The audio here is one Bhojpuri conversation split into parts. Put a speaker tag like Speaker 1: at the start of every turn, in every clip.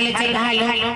Speaker 1: चल घालो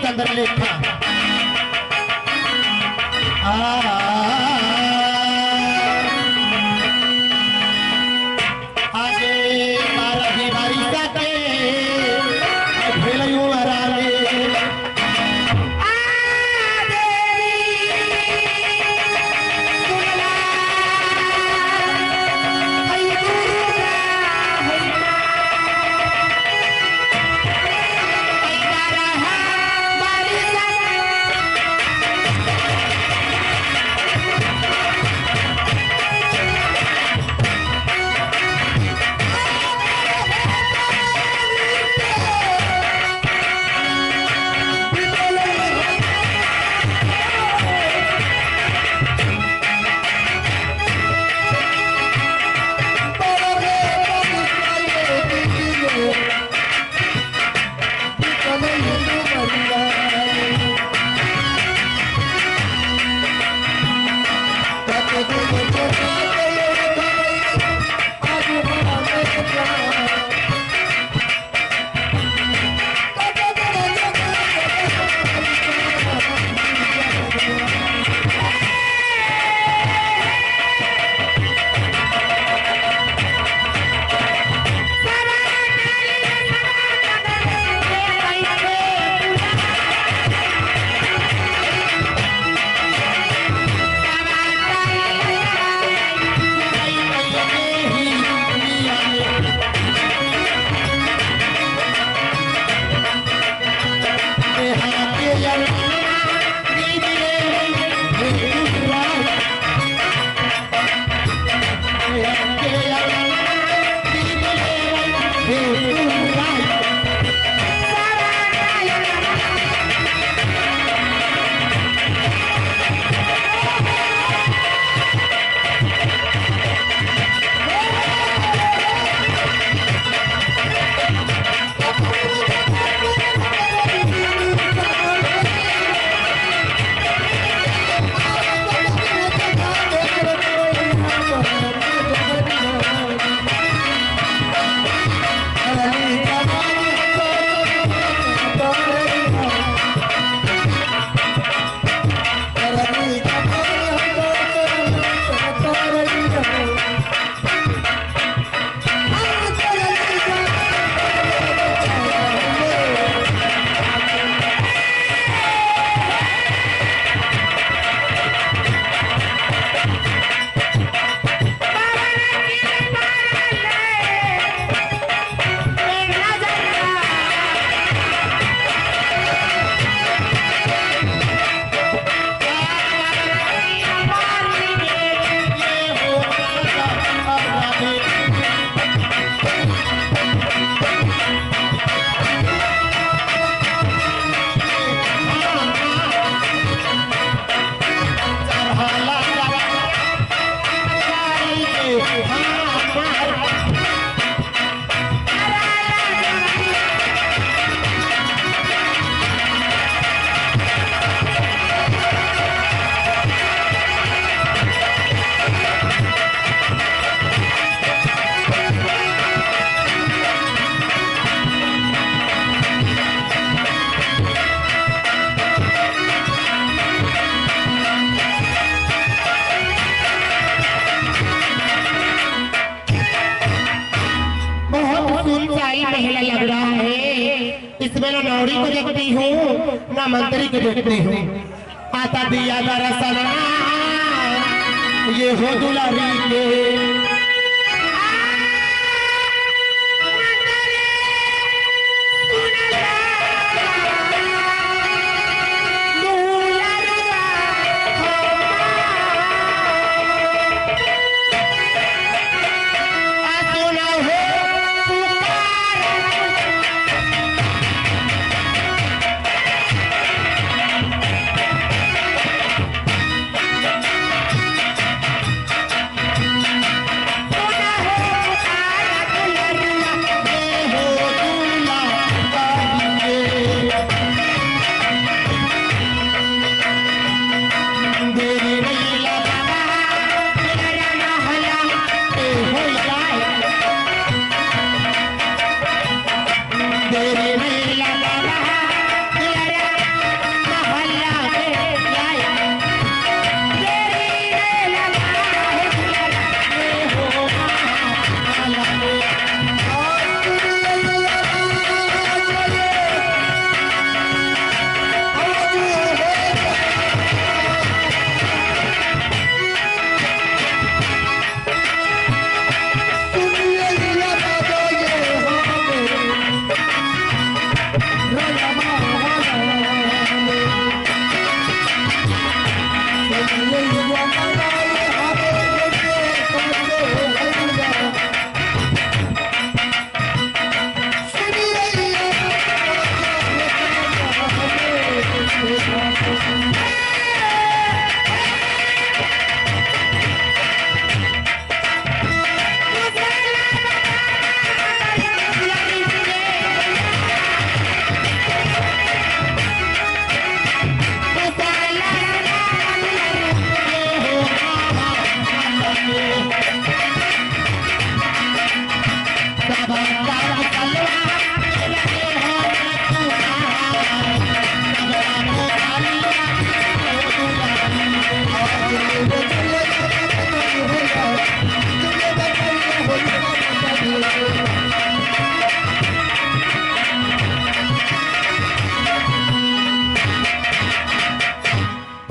Speaker 1: चंद्रलेखा आगे मारा भी मारी साथे खेलयूं हराले पहला लग रहा है। इसमें ना नौरी को देखती हूँ ना मंत्री को देखती हूँ। आता दिया दरअसल ये हो दुलारी के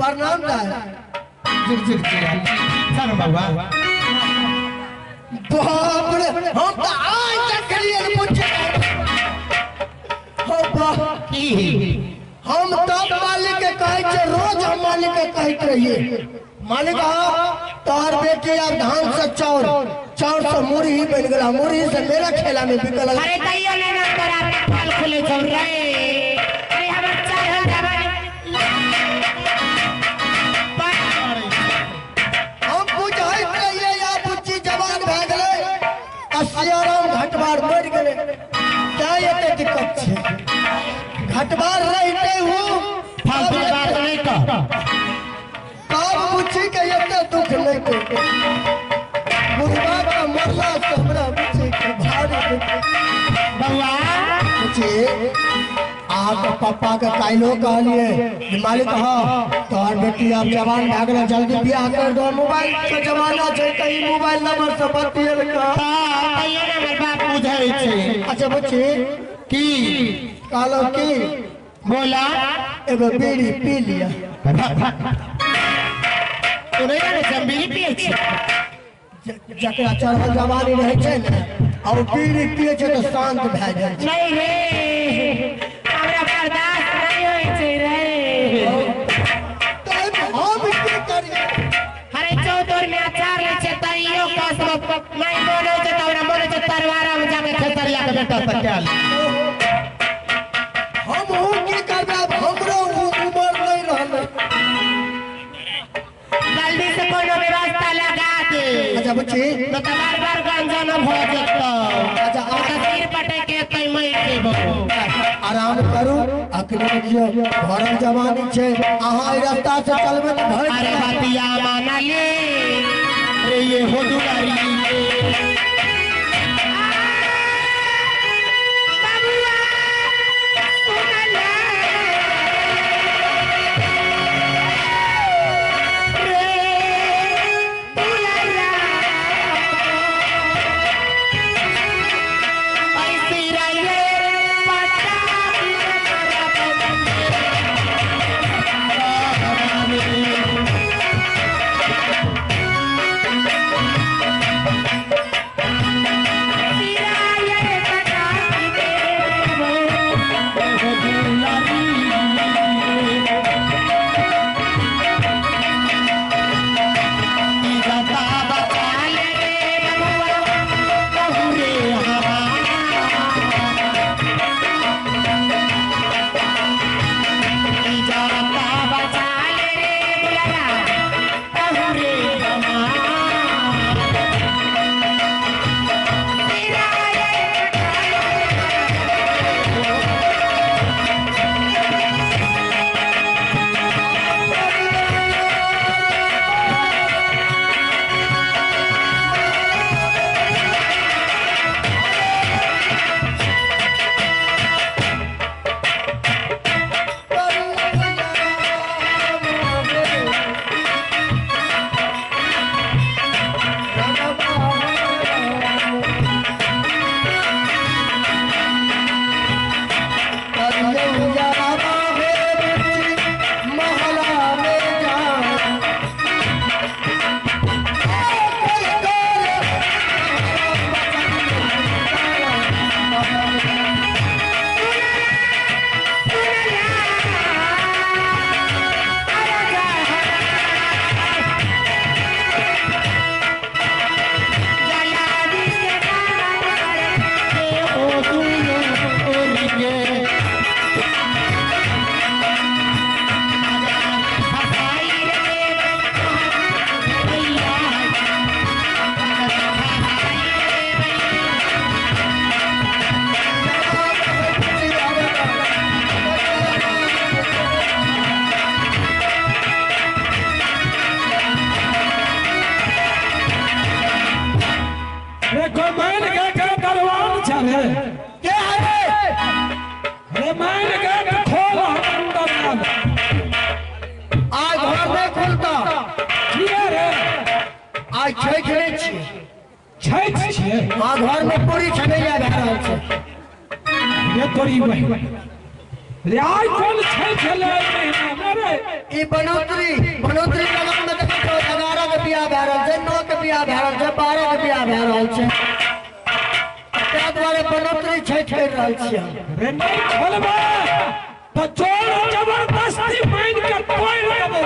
Speaker 2: प्रणाम दाय
Speaker 1: चल बाबा
Speaker 2: बाप रे हम तो आज तक करिए पूछे
Speaker 1: की
Speaker 2: हम तब मालिक के कहे छे रोज हम मालिक के कहते रहिए मालिक तोहर बेटी अब धान से चाउर से मुरही बन गला मुरही से मेरा खेला में बिकल
Speaker 1: अरे कहियो ले ना तोरा फल खुले चल रे अरे हमर चाहल जवानी
Speaker 2: हम बुझाई रहिए या बुच्ची जवान भ गेले असियाराम घटबार मर गेले क्या एते दिक्कत छे घटबार रहते हूँ
Speaker 1: फालतू बात नहीं कर
Speaker 2: बाप बुच्ची के एते दुख नहीं को बुढ़वा का मरला से हमरा बुच्ची के भारी दुख
Speaker 1: बउआ
Speaker 2: बुच्ची आप पापा के काइलो कहलिए कि मालिक तोहर बेटी अब जवान भ गेले जल्दी बियाह कर दो मोबाइल के जमाना छै कहीं मोबाइल नंबर से बतियल का
Speaker 1: कहियो ना हमर बाप बुझै छै
Speaker 2: अच्छा बुच्ची
Speaker 1: की
Speaker 2: कहलो की
Speaker 1: बोला
Speaker 2: एगो बीड़ी पी लिया
Speaker 1: तू नहीं जाने जंबीरी पिए छी
Speaker 2: जकरा चढ़ल जवानी रहे छै ने और बीड़ी पिए छै तो शांत भ जाय छै
Speaker 1: नहीं रे हमरा बर्दाश्त नहीं होय छै रे
Speaker 2: तो हम की करिए
Speaker 1: अरे चौदोर में अचार ले छै तइयो कसम नहीं बोले छै तोरा बोले छै तरवारा में जाके खेतरिया के बेटा सकेल
Speaker 2: हम हो की करबे अब हमरो उम्र नहीं रहले
Speaker 1: जल्दी से कोनो व्यवस्था लगा दे
Speaker 2: अच्छा बुच्ची
Speaker 1: तो बार गांजा न भ जतो
Speaker 2: अच्छा
Speaker 1: ओकर सिर पटे के तई मई देबो
Speaker 2: आराम करू अखनी जो भरल जवानी छै अहाँ ई रास्ता से चलबे त भर
Speaker 1: अरे बतिया माना ले रे ये हो दुलारी
Speaker 2: घर में पूरी छनैया भए रहल छै
Speaker 3: ये तोरी रे आई कोन छै खेले महीना रे
Speaker 2: ई बनोतरी लगन में देखो 11 के बियाह भए रहल छै 9 के बियाह भए रहल छै 12 के बियाह भए रहल छै तै दुआरे बनोतरी छठ कर रहल छियै
Speaker 3: रे नहीं खेलबे तो जोर जबरदस्ती माइन के तोड़ देबो